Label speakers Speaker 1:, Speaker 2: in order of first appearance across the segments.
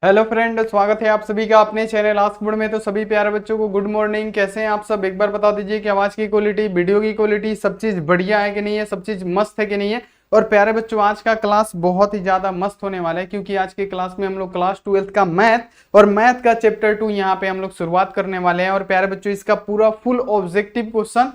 Speaker 1: Hello friend, स्वागत है आप सभी का अपने चैनल आस्क बोर्ड में। तो सभी प्यारे बच्चों को गुड मॉर्निंग। कैसे हैं आप सब? एक बार बता दीजिए कि आवाज की क्वालिटी, वीडियो की क्वालिटी, सब चीज बढ़िया है कि नहीं है, सब चीज मस्त है कि नहीं है। और प्यारे बच्चों, आज का क्लास बहुत ही ज्यादा मस्त होने वाला है, क्योंकि आज के क्लास में हम लोग क्लास 12th का मैथ और मैथ का चैप्टर 2 यहाँ पे हम लोग शुरुआत करने वाले हैं। और प्यारे बच्चों, इसका पूरा फुल ऑब्जेक्टिव क्वेश्चन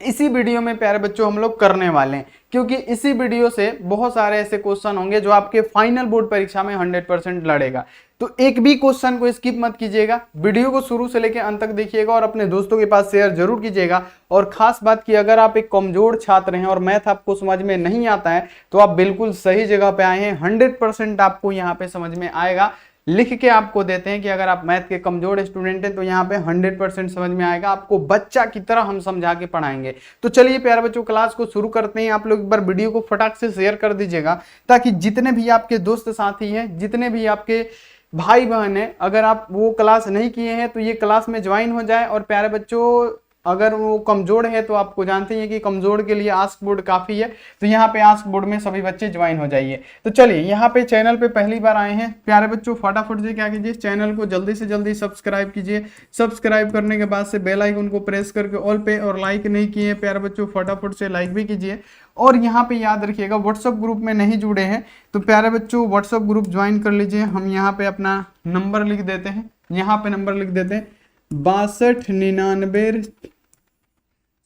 Speaker 1: इसी वीडियो में प्यारे बच्चों हम लोग करने वाले हैं, क्योंकि इसी वीडियो से बहुत सारे ऐसे क्वेश्चन होंगे जो आपके फाइनल बोर्ड परीक्षा में 100% लड़ेगा। तो एक भी क्वेश्चन को स्किप मत कीजिएगा, वीडियो को शुरू से लेकर अंत तक देखिएगा और अपने दोस्तों के पास शेयर जरूर कीजिएगा। और खास बात की, अगर आप एक कमजोर छात्र हैं और मैथ आपको समझ में नहीं आता है तो आप बिल्कुल सही जगह पे आए हैं। 100% आपको यहाँ पे समझ में आएगा। लिख के आपको देते हैं कि अगर आप मैथ के कमजोर स्टूडेंट हैं तो यहाँ पे 100% समझ में आएगा। आपको बच्चा की तरह हम समझा के पढ़ाएंगे। तो चलिए प्यारे बच्चों, क्लास को शुरू करते हैं। आप लोग एक बार वीडियो को फटाक से शेयर कर दीजिएगा, ताकि जितने भी आपके दोस्त साथी हैं, जितने भी आपके भाई बहन हैं, अगर आप वो क्लास नहीं किए हैं तो ये क्लास में ज्वाइन हो जाए। और प्यारे बच्चों, अगर वो कमजोर है तो आपको जानते हैं कि कमजोर के लिए आस्क बोर्ड काफी है। तो यहाँ पे आस्क बोर्ड में सभी बच्चे ज्वाइन हो जाइए। तो चलिए, यहाँ पे चैनल पे पहली बार आए हैं प्यारे बच्चों, फटाफट से क्या कीजिए, चैनल को जल्दी से जल्दी सब्सक्राइब कीजिए। सब्सक्राइब करने के बाद से बेल आइकन को प्रेस करके ऑल पे, और लाइक नहीं किए प्यारे बच्चों फटाफट से लाइक भी कीजिए। और यहाँ पे याद रखिएगा, व्हाट्सएप ग्रुप में नहीं जुड़े हैं तो प्यारे बच्चों व्हाट्सएप ग्रुप ज्वाइन कर लीजिए। हम यहाँ पे अपना नंबर लिख देते हैं, यहाँ पे नंबर लिख देते हैं 6299।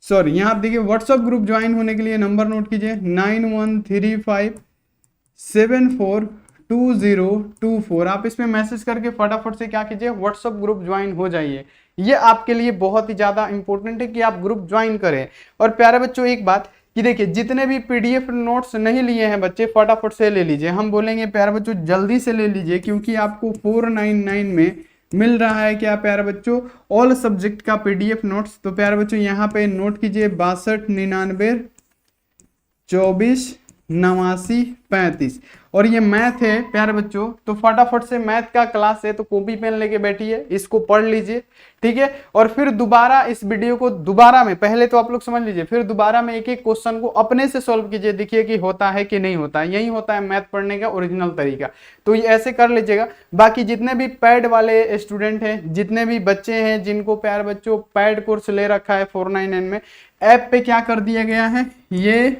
Speaker 1: सॉरी, यहाँ आप देखिए, व्हाट्सएप ग्रुप ज्वाइन होने के लिए नंबर नोट कीजिए 9135742024। आप इसमें मैसेज करके फटाफट से क्या कीजिए, व्हाट्सएप ग्रुप ज्वाइन हो जाइए। ये आपके लिए बहुत ही ज्यादा इंपॉर्टेंट है कि आप ग्रुप ज्वाइन करें। और प्यारे बच्चों, एक बात कि देखिए, जितने भी पीडीएफ नोट्स नहीं लिए हैं बच्चे, फटाफट से ले लीजिए। हम बोलेंगे प्यारे बच्चों जल्दी से ले लीजिए, क्योंकि आपको 499 में मिल रहा है क्या प्यारे बच्चों, ऑल सब्जेक्ट का पीडीएफ नोट्स। तो प्यारे बच्चों यहाँ पे नोट कीजिए 6299248935। और ये मैथ है प्यारे बच्चों, तो फटाफट से मैथ का क्लास है तो कॉपी पेन लेके बैठिए, इसको पढ़ लीजिए, ठीक है। और फिर दोबारा इस वीडियो को दोबारा में, पहले तो आप लोग समझ लीजिए, फिर दोबारा में एक एक क्वेश्चन को अपने से सॉल्व कीजिए, देखिए कि होता है कि नहीं होता है। यही होता है मैथ पढ़ने का ओरिजिनल तरीका। तो ये ऐसे कर लीजिएगा। बाकी जितने भी पैड वाले स्टूडेंट हैं, जितने भी बच्चे हैं जिनको प्यारे बच्चों पैड कोर्स ले रखा है 499 में, ऐप पे क्या कर दिया गया है, ये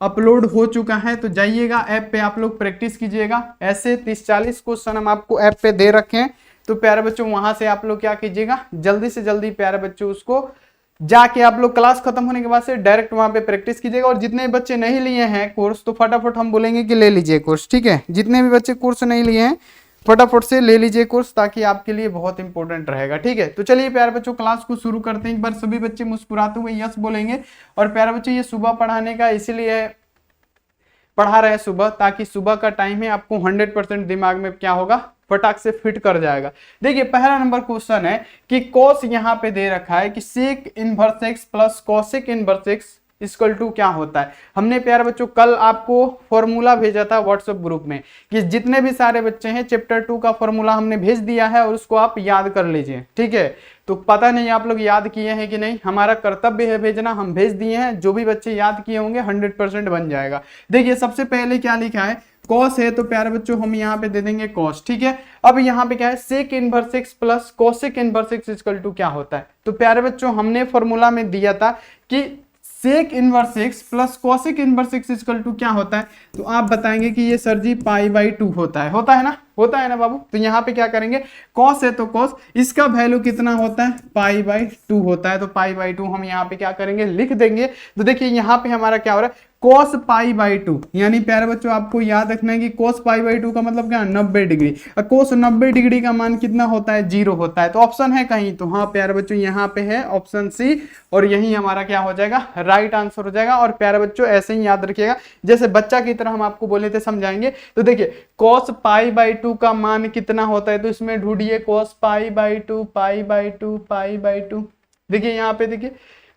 Speaker 1: अपलोड हो चुका है। तो जाइएगा ऐप पे, आप लोग प्रैक्टिस कीजिएगा। ऐसे 30-40 क्वेश्चन हम आपको ऐप पे दे रखे हैं। तो प्यारे बच्चों वहां से आप लोग क्या कीजिएगा, जल्दी से जल्दी प्यारे बच्चों उसको जाके आप लोग क्लास खत्म होने के बाद से डायरेक्ट वहां पे प्रैक्टिस कीजिएगा। और जितने बच्चे नहीं लिए हैं कोर्स, तो फटाफट हम बोलेंगे कि ले लीजिए कोर्स, ठीक है। जितने भी बच्चे कोर्स नहीं लिए हैं फटाफट से ले लीजिए कोर्स, ताकि आपके लिए बहुत इंपॉर्टेंट रहेगा, ठीक है। तो चलिए प्यारे बच्चों, क्लास को शुरू करते हैं। एक बार सभी बच्चे मुस्कुराते हुए यस बोलेंगे। और प्यारे बच्चों, ये सुबह पढ़ाने का इसीलिए पढ़ा रहे सुबह, ताकि सुबह का टाइम है, आपको 100% दिमाग में क्या होगा, फटाक से फिट कर जाएगा। देखिए, पहला नंबर क्वेश्चन है कि कॉस यहाँ पे दे रखा है कि sec inverse x plus cosec inverse x equal to क्या होता है। हमने प्यारे बच्चों कल आपको फॉर्मूला भेजा था व्हाट्सएप ग्रुप में, कि जितने भी सारे बच्चे हैं चैप्टर 2 का फॉर्मूला हमने भेज दिया है, और उसको आप याद कर लीजिए, ठीक है। तो पता नहीं आप लोग याद किए हैं कि नहीं, हमारा कर्तव्य है भेजना, हम भेज दिए हैं। जो भी बच्चे याद किए होंगे 100% बन जाएगा। देखिए, सबसे पहले क्या लिखा है, कॉस है, तो प्यारे बच्चों हम यहाँ पे दे देंगे कॉस, ठीक है। अब यहाँ पे क्या है, sec inverse x plus cosec inverse x equal to क्या होता है। तो प्यारे बच्चों हमने फॉर्मूला में दिया था कि sec inverse x plus cosec inverse x equal to क्या होता है। तो आप बताएंगे कि ये सर जी π/2 होता है ना, होता है ना बाबू। तो यहाँ पे क्या करेंगे, कॉस है तो कॉस, इसका वैल्यू कितना होता है, π/2 होता है। तो π/2 हम यहाँ पे क्या करेंगे, लिख देंगे। तो देखिए यहाँ पे हमारा क्या हो रहा है, cos π/2, यानी प्यारे बच्चों आपको याद रखना है कि cos π/2 का मतलब क्या है, 90 डिग्री। और cos 90 डिग्री का मान कितना होता है, 0 होता है। तो ऑप्शन है कहीं, तो हाँ प्यारे बच्चों यहाँ पे है ऑप्शन सी, और यही हमारा क्या हो जाएगा, राइट आंसर हो जाएगा। और प्यारे बच्चों ऐसे ही याद रखिएगा, जैसे बच्चा की तरह हम आपको बोले थे, समझाएंगे। तो देखिए cos π/2 का मान कितना होता है, तो इसमें ढूंढिए cos π/2 π/2 π/2। देखिए यहाँ पे देखिए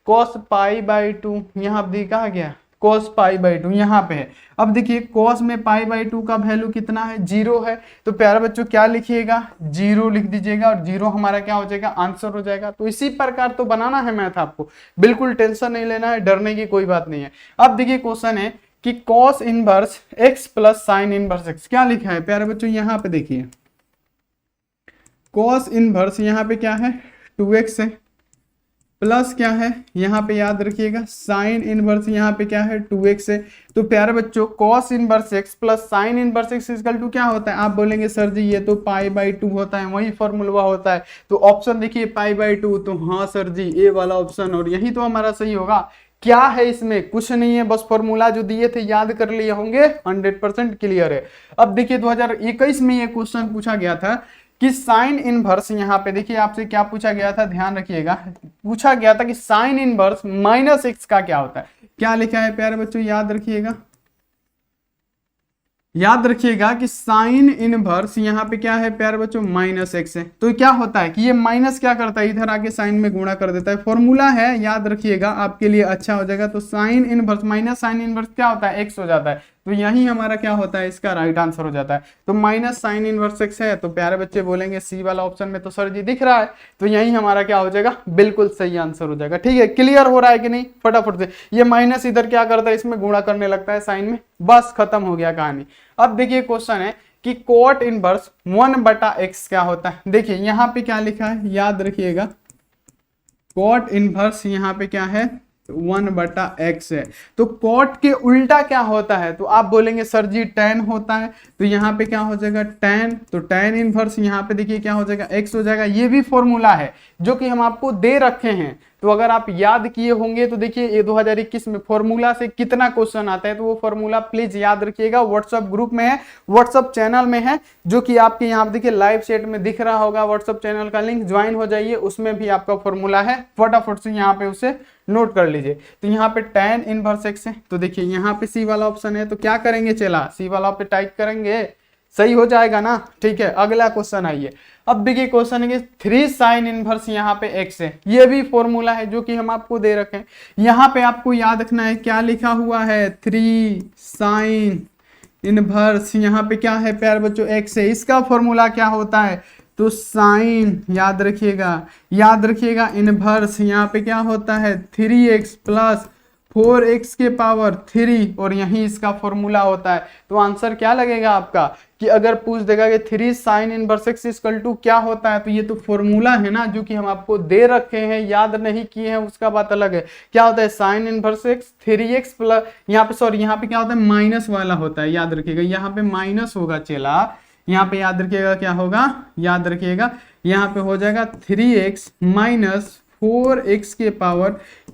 Speaker 1: cos π/2, यहाँ पे कहा गया cos π/2 यहाँ पे है। अब देखिए cos में π/2 का वैल्यू कितना है, 0 है। तो प्यारे बच्चों क्या लिखिएगा, 0 लिख दीजिएगा, और 0 हमारा क्या हो जाएगा, आंसर हो जाएगा। तो इसी प्रकार तो बनाना है मैथ आपको, बिल्कुल टेंशन नहीं लेना है, डरने की कोई बात नहीं है। अब देखिए क्वेश्चन है कि cos inverse x plus sine inverse x, क्या लिखा है प्यारे बच्चों, यहाँ पे देखिए कॉस इनवर्स यहाँ पे क्या है 2x है, प्लस क्या है यहाँ पे याद रखिएगा साइन इनवर्स यहाँ पे क्या है 2x है। तो प्यारे बच्चों cos inverse x plus sine inverse x equal to क्या होता है, आप बोलेंगे सर जी ये तो π/2 होता है, वही फॉर्मूला होता है। तो ऑप्शन देखिए π/2, तो हाँ सर जी ए वाला ऑप्शन, और यही तो हमारा सही होगा। क्या है इसमें, कुछ नहीं है, बस फॉर्मूला जो दिए थे याद कर लिए होंगे, 100% क्लियर है। अब देखिए 2021 में ये क्वेश्चन पूछा गया था कि साइन इनवर्स, यहाँ पे देखिए आपसे क्या पूछा गया था, ध्यान रखिएगा, पूछा गया था कि साइन इनवर्स -x का क्या होता है। क्या लिखा है प्यारे बच्चों, याद रखिएगा, याद रखिएगा कि साइन इनवर्स यहाँ पे क्या है प्यारे बच्चों -x है। तो क्या होता है कि ये माइनस क्या करता है, इधर आके साइन में गुणा कर देता है। फॉर्मूला है, याद रखिएगा, आपके लिए अच्छा हो जाएगा। तो sine inverse minus sine inverse क्या होता है, x हो जाता है। तो यही हमारा क्या होता है, इसका राइट आंसर हो जाता है। तो माइनस साइन इनवर्स x है, तो प्यारे बच्चे बोलेंगे सी वाला ऑप्शन में तो सर जी दिख रहा है, तो यही हमारा क्या हो जाएगा, बिल्कुल सही आंसर हो जाएगा। ठीक है, क्लियर हो रहा है कि नहीं, फटाफट से। ये माइनस इधर क्या करता है, इसमें गुणा करने लगता है साइन में, बस खत्म हो गया कहानी। अब देखिए क्वेश्चन है कि कोट इनवर्स 1/x क्या होता है। देखिए यहाँ पे क्या लिखा है, याद रखिएगा, कोट इनवर्स यहाँ पे क्या है 1/x है। तो कोट के उल्टा क्या होता है, तो आप बोलेंगे सर जी tan होता है। तो यहाँ पे क्या हो जाएगा tan, तो tan इनवर्स यहाँ पे देखिए क्या हो जाएगा x हो जाएगा। ये भी फॉर्मूला है जो कि हम आपको दे रखे हैं, तो अगर आप याद किए होंगे तो देखिए ये 2021 में फॉर्मूला से कितना क्वेश्चन आता है, तो वो फॉर्मूला प्लीज याद रखिएगा। व्हाट्सएप ग्रुप में है, व्हाट्सएप चैनल में है, जो कि आपके यहाँ पे देखिए लाइव चैट में दिख रहा होगा। व्हाट्सएप चैनल का लिंक ज्वाइन हो जाइए, उसमें भी आपका फॉर्मूला है, फटाफट से यहाँ पे उसे नोट कर लीजिए। तो यहाँ पे tan इनवर्स x है, तो देखिए यहाँ पे सी वाला ऑप्शन है, तो क्या करेंगे, चला सी वाला पे टाइप करेंगे, सही हो जाएगा ना। ठीक है, अगला क्वेश्चन आइए। अब देखिए क्वेश्चन है कि 3 साइन इनवर्स यहाँ पे x है, ये भी फॉर्मूला है जो कि हम आपको दे रखे हैं। यहाँ पे आपको याद रखना है क्या लिखा हुआ है, 3 साइन इनवर्स यहाँ पे क्या है प्यारे बच्चों x है। इसका फॉर्मूला क्या होता है, तो साइन, याद रखिएगा, याद रखिएगा, इनवर्स यहाँ पे क्या होता है 3x प्लस 4x के पावर 3, और यही इसका फॉर्मूला होता है। तो आंसर क्या लगेगा आपका, कि अगर पूछ देगा कि 3 sine inverse x equal to क्या होता है, तो ये तो फॉर्मूला है ना जो कि हम आपको दे रखे हैं, याद नहीं किए हैं उसका बात अलग है। क्या होता है sign inverse x 3x plus, यहाँ पे सॉरी यहाँ पे क्या होता है माइनस वाला होता है, याद रखिएगा, यहाँ पे माइनस होगा, चला यहाँ पे याद रखिएगा क्या होगा, याद रखिएगा यहाँ पे हो जाएगा 3x माइनस 4x के पावर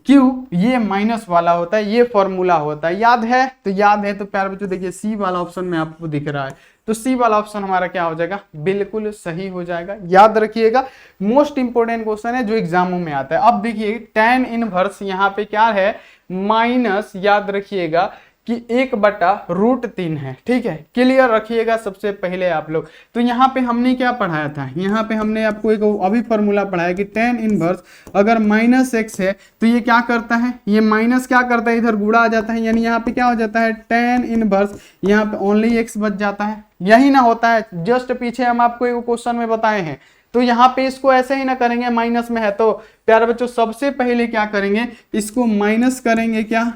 Speaker 1: क्यू, ये माइनस वाला होता है, ये फॉर्मूला होता है। याद है, तो याद है, तो प्यारे बच्चों देखिए सी वाला ऑप्शन में आपको दिख रहा है, तो सी वाला ऑप्शन हमारा क्या हो जाएगा, बिल्कुल सही हो जाएगा। याद रखिएगा, मोस्ट इंपोर्टेंट क्वेश्चन है जो एग्जामों में आता है। अब देखिए tan इनवर्स यहाँ पे क्या है माइनस, याद रखिएगा कि 1/√3 है। ठीक है, क्लियर रखिएगा सबसे पहले आप लोग। तो यहाँ पे हमने क्या पढ़ाया था, यहाँ पे हमने आपको एक अभी फॉर्मूला पढ़ाया कि tan इनवर्स अगर -x है तो ये क्या करता है, ये माइनस क्या करता है, इधर गुणा आ जाता है, यानी यहाँ पे क्या हो जाता है tan इनवर्स, यहाँ पे ओनली x बच जाता है। यही ना होता है, जस्ट पीछे हम आपको एक क्वेश्चन में बताए हैं। तो यहाँ पे इसको ऐसे ही ना करेंगे, माइनस में है तो प्यारे बच्चों सबसे पहले क्या करेंगे, इसको माइनस करेंगे, क्या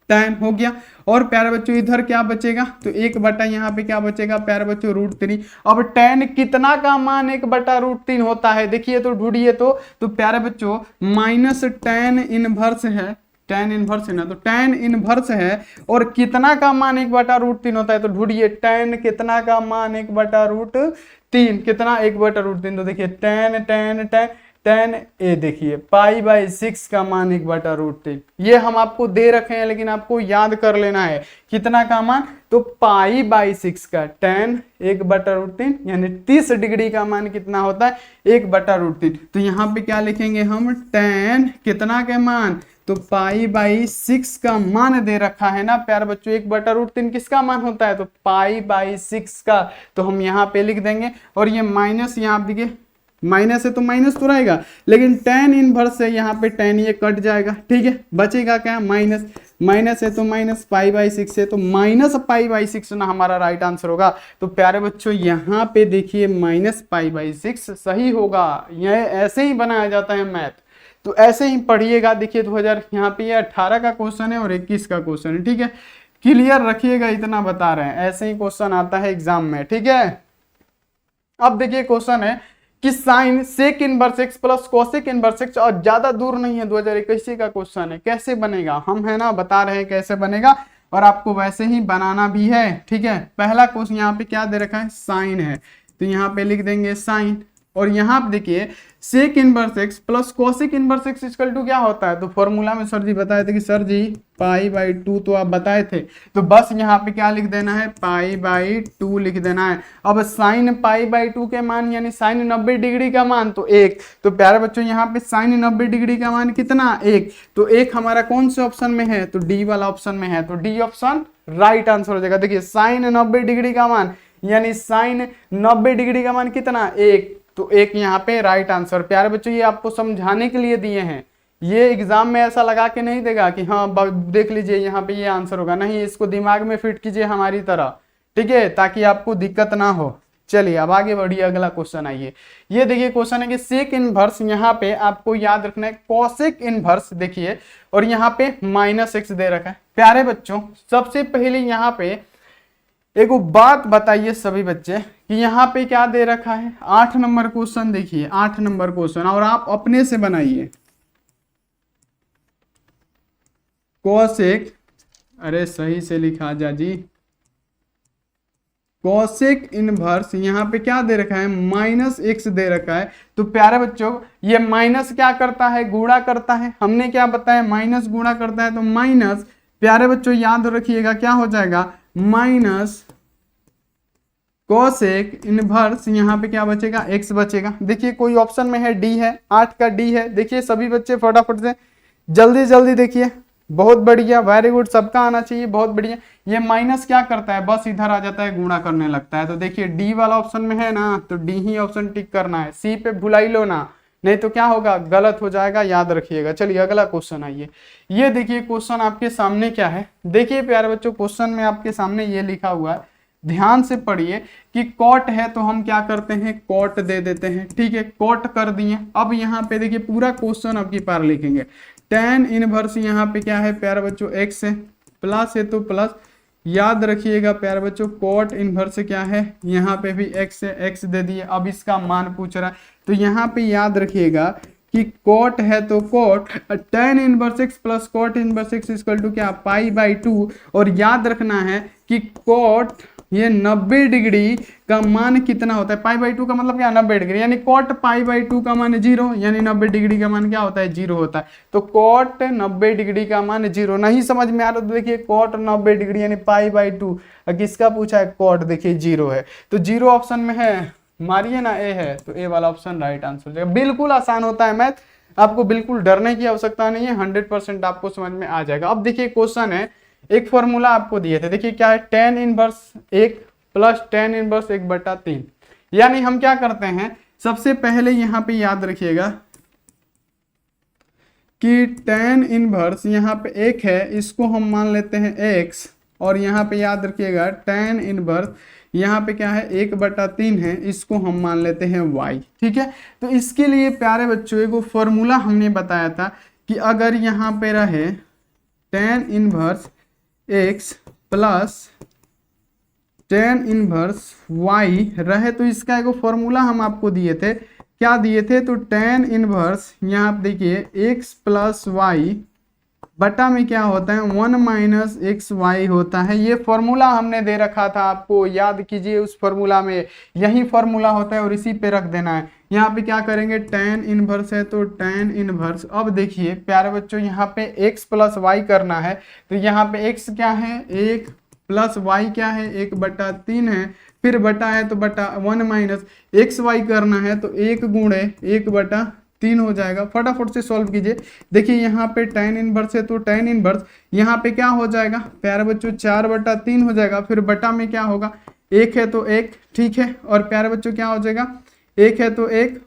Speaker 1: tan हो गया, और प्यारे बच्चों इधर क्या बचेगा, तो 1 यहाँ पे क्या बचेगा प्यारे बच्चों √3। अब tan कितना का मान 1/√3 होता है, देखिए तो ढूंढिए तो प्यारे बच्चों माइनस tan इनवर्स है, tan इनवर्स है ना, तो tan इनवर्स है, और कितना का मान 1/√3 होता है, तो ढूंढिए tan कितना का मान 1/√3, कितना 1/√3, तो देखिए tan ए देखिए π/6 का मान 1/√3, ये हम आपको दे रखे हैं, लेकिन आपको याद कर लेना है कितना का मान, तो π/6 का tan 1/√3, यानी 30 डिग्री का मान कितना होता है 1/√3। तो यहाँ पे क्या लिखेंगे हम, tan कितना के मान, तो π/6 का मान दे रखा है ना प्यारे बच्चों, 1/√3 किसका मान होता है, तो π/6 का, तो हम यहाँ पे लिख देंगे। और ये माइनस यहाँ आप देखिए माइनस है तो माइनस तो रहेगा, लेकिन tan इनवर्स से यहाँ पे tan ये कट जाएगा। ठीक है, बचेगा क्या माइनस, माइनस है तो माइनस, π/6 है तो माइनस π/6 ना हमारा राइट आंसर होगा। तो प्यारे बच्चों यहाँ पे देखिए माइनस π/6 सही होगा, यह ऐसे ही बनाया जाता है मैथ, तो ऐसे ही पढ़िएगा। देखिए 2000 यहाँ पे ये 18 का क्वेश्चन है और 21 का क्वेश्चन है। ठीक है, क्लियर रखिएगा, इतना बता रहे हैं, ऐसे ही क्वेश्चन आता है एग्जाम में। ठीक है, अब देखिए क्वेश्चन है कि sine sec inverse x plus cosec inverse x, और ज्यादा दूर नहीं है, 2021 का क्वेश्चन है। कैसे बनेगा, हम है ना बता रहे हैं कैसे बनेगा, और आपको वैसे ही बनाना भी है, ठीक है। पहला क्वेश्चन यहाँ पे क्या दे रखा है, साइन है, तो यहाँ पे लिख देंगे साइन, और यहाँ पे देखिए sec inverse x plus cosec inverse x equal to क्या होता है, तो फॉर्मूला में सर जी बताए थे कि सर जी पाई बाई 2, तो आप बताए थे, तो बस यहाँ पे क्या लिख देना है, पाई बाई 2 लिख देना है। अब साइन पाई बाई 2 के मान यानी साइन 90 डिग्री का मान तो 1, तो प्यारे बच्चों यहाँ पे साइन 90 डिग्री का मान कितना, 1, तो 1 हमारा कौन से ऑप्शन में है, तो डी वाला ऑप्शन में है, तो डी ऑप्शन राइट आंसर हो जाएगा। देखिए साइन 90 डिग्री का मान यानी साइन 90 डिग्री का मान कितना, 1, तो 1 यहाँ पे राइट आंसर। प्यारे बच्चों ये आपको समझाने के लिए दिए हैं, ये एग्जाम में ऐसा लगा के नहीं देगा कि हाँ देख लीजिए यहाँ पे ये आंसर होगा, नहीं, इसको दिमाग में फिट कीजिए हमारी तरह, ठीक है, ताकि आपको दिक्कत ना हो। चलिए अब आगे बढ़िए, अगला क्वेश्चन आइए। ये देखिए क्वेश्चन है कि सेक इनवर्स, यहाँ पे आपको याद रखना है कोसेक इनवर्स, देखिए, और यहाँ पे -x दे रखा है। प्यारे बच्चों सबसे पहले यहाँ पे एक बात बताइए सभी बच्चे कि यहाँ पे क्या दे रखा है, 8 नंबर क्वेश्चन, देखिए 8 नंबर क्वेश्चन, और आप अपने से बनाइए कोसेक, अरे सही से लिखा जा जी, कोसेक इनवर्स यहाँ पे क्या दे रखा है, -x दे रखा है। तो प्यारे बच्चों ये माइनस क्या करता है, गुणा करता है, हमने क्या बताया, माइनस गुणा करता है, तो माइनस, प्यारे बच्चों याद रखिएगा क्या हो जाएगा, माइनस कोसेक इनवर्स, यहाँ पे क्या बचेगा, x बचेगा। देखिए कोई ऑप्शन में है डी है, 8 का डी है। देखिए सभी बच्चे फटाफट से जल्दी जल्दी देखिए, बहुत बढ़िया, वेरी गुड, सबका आना चाहिए, बहुत बढ़िया। ये माइनस क्या करता है, बस इधर आ जाता है, गुणा करने लगता है। तो देखिए डी वाला ऑप्शन में है ना, तो डी ही ऑप्शन टिक करना है, सी पे भुला ही लो ना, नहीं तो क्या होगा, गलत हो जाएगा, याद रखिएगा। चलिए अगला क्वेश्चन आइए। ये देखिए क्वेश्चन आपके सामने क्या है, देखिए प्यारे बच्चों क्वेश्चन में आपके सामने ये लिखा हुआ है, ध्यान से पढ़िए कि कॉट है तो हम क्या करते हैं, कॉट दे देते हैं, ठीक है, कॉट कर दिए। अब यहाँ पे देखिए पूरा क्वेश्चन अब की पार लिखेंगे, tan इनवर्स यहाँ पे क्या है प्यारे बच्चों, x है, प्लस है तो प्लस, याद रखिएगा प्यारे बच्चों कॉट इनवर्स क्या है, यहाँ पे भी x है, x दे दिए। अब इसका मान पूछ रहा है, तो यहाँ पे याद रखिएगा कि कॉट है तो cot tan inverse x plus cot inverse x equal to क्या, पाई बाई 2, और याद रखना है कि कॉट ये 90 डिग्री का मान कितना होता है, पाई बाई 2 का मतलब क्या, 90 डिग्री, यानी कॉट पाई बाई 2 का मान 0, यानी 90 डिग्री का मान क्या होता है, 0 होता है। तो कॉट 90 डिग्री का मान 0, नहीं समझ में आ रहा तो देखिए कॉट 90 डिग्री यानी पाई बाई 2, किसका पूछा है, कॉट, देखिए 0 है, तो 0 ऑप्शन में है, मारिए ना, ए है, तो ए वाला ऑप्शन राइट आंसर हो जाएगा। बिल्कुल आसान होता है मैथ, आपको बिल्कुल डरने की आवश्यकता नहीं है, 100% आपको समझ में आ जाएगा। अब देखिए क्वेश्चन है, एक फॉर्मूला आपको दिए थे, देखिए क्या है, tan inverse 1 plus tan inverse 1/3, यानी हम क्या करते हैं, सबसे पहले यहाँ पे याद रखिएगा कि tan इनवर्स यहाँ पे 1 है, इसको हम मान लेते हैं x, और यहाँ पे याद रखिएगा tan इनवर्स यहाँ पे क्या है, 1/3 है, इसको हम मान लेते हैं y, ठीक है। तो इसके लिए प्यारे बच्चों एक फॉर्मूला हमने बताया था कि अगर यहाँ पे रहे tan inverse x plus tan inverse y रहे, तो इसका एक फॉर्मूला हम आपको दिए थे, क्या दिए थे, तो tan इनवर्स यहाँ पे देखिए x प्लस वाई बटा में क्या होता है, 1 माइनस एक्स वाई होता है। ये फॉर्मूला हमने दे रखा था आपको, याद कीजिए, उस फॉर्मूला में यही फॉर्मूला होता है और इसी पे रख देना है। यहाँ पे क्या करेंगे, tan इनवर्स है तो tan इनवर्स, अब देखिए प्यारे बच्चों यहाँ पे x प्लस वाई करना है, तो यहाँ पे x क्या है 1 प्लस वाई क्या है 1/3 है, फिर बटा है तो बटा 1 माइनस एक्स वाई करना है तो 1 गुणे 1/3 हो जाएगा। फटाफट से सॉल्व कीजिए। देखिए यहाँ पे tan इनवर्स है तो tan इनवर्स यहाँ पे क्या हो जाएगा प्यारे बच्चों 4/3 हो जाएगा, फिर बटा में क्या होगा 1 है तो 1, ठीक है, और प्यारे बच्चों क्या हो जाएगा 1 है तो 1,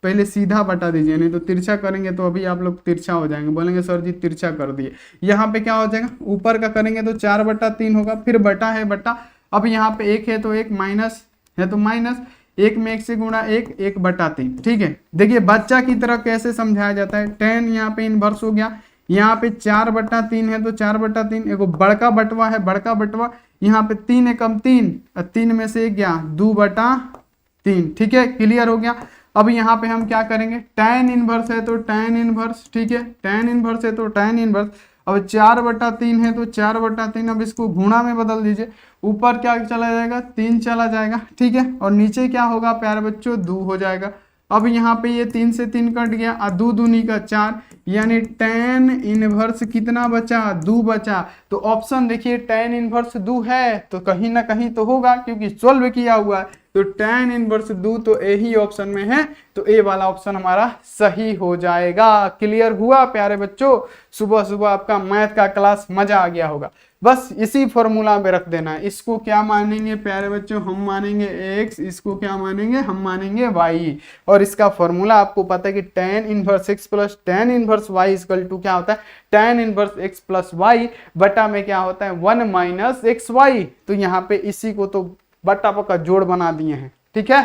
Speaker 1: पहले सीधा बटा दीजिए, नहीं तो तिरछा करेंगे तो अभी आप लोग तिरछा हो जाएंगे, बोलेंगे सर जी तिरछा कर दिए। यहाँ पे क्या हो जाएगा, ऊपर का करेंगे तो 4/3 होगा, फिर बटा है बटा, अब यहाँ पे 1 है तो 1, माइनस है तो माइनस, 1 में 1 से गुणा 1, 1/3, ठीक है। देखिए बच्चा की तरह कैसे समझाया जाता है, tan यहाँ पे इनवर्स हो गया, यहाँ पे 4/3 है तो 4/3, एगो बड़का बटवा है, बड़का बटवा, यहाँ पे 3 एकम 3, 3 में से 1 गया 2/3, ठीक है, क्लियर हो गया। अब यहाँ पे हम क्या करेंगे, tan इनवर्स है तो tan इनवर्स, ठीक है, tan इनवर्स है तो tan इनवर्स। अब 4/3 है तो 4/3, अब इसको गुणा में बदल दीजिए, ऊपर क्या चला जाएगा, 3 चला जाएगा, ठीक है, और नीचे क्या होगा प्यारे बच्चों, 2 हो जाएगा। अब यहाँ पे ये 3 से 3 कट गया, 2 दूनी का 4, यानी tan इनवर्स कितना बचा, 2 बचा। तो ऑप्शन देखिए tan इनवर्स 2 है तो कहीं ना कहीं तो होगा क्योंकि सोल्व किया हुआ है, तो tan इनवर्स 2 तो ए ही ऑप्शन में है, तो ए वाला ऑप्शन हमारा सही हो जाएगा। क्लियर हुआ प्यारे बच्चों, सुबह सुबह आपका मैथ का क्लास मजा आ गया होगा। बस इसी फॉर्मूला में रख देना है, इसको क्या मानेंगे प्यारे बच्चों, हम मानेंगे x, इसको क्या मानेंगे, हम मानेंगे y, और इसका फॉर्मूला आपको पता है कि tan inverse x plus tan inverse y equal to क्या होता है, tan inverse x plus y बटा में क्या होता है 1 माइनस xy। तो यहाँ पे इसी को तो बटा का जोड़ बना दिए हैं, ठीक है,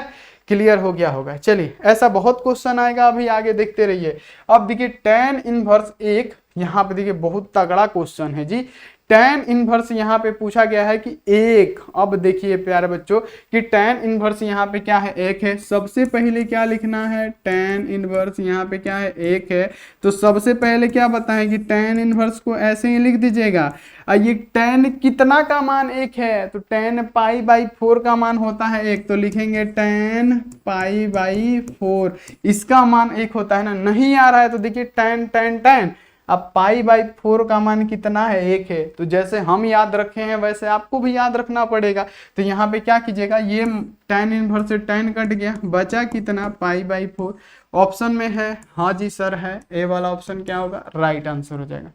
Speaker 1: क्लियर हो गया होगा। चलिए ऐसा बहुत क्वेश्चन आएगा, अभी आगे देखते रहिए। अब देखिए tan इनवर्स 1, यहाँ पे देखिए बहुत तगड़ा क्वेश्चन है जी, tan इनवर्स यहाँ पे पूछा गया है कि 1। अब देखिए प्यारे बच्चों कि tan इनवर्स यहाँ पे क्या है, 1 है। सबसे पहले क्या लिखना है, tan इनवर्स यहाँ पे क्या है, 1 है, तो सबसे पहले क्या बताएं कि tan इनवर्स को ऐसे ही लिख दीजिएगा। ये tan कितना का मान 1 है, तो tan π/4 का मान होता है 1, तो लिखेंगे tan π/4, इसका मान 1 होता है ना, नहीं आ रहा है तो देखिए tan। अब π/4 का मान कितना है, 1 है, तो जैसे हम याद रखे हैं वैसे आपको भी याद रखना पड़ेगा। तो यहाँ पे क्या कीजिएगा, ये tan इनवर्स से tan कट गया, बचा कितना π/4, ऑप्शन में है, हाँ जी सर है, ए वाला ऑप्शन क्या होगा, राइट आंसर हो जाएगा।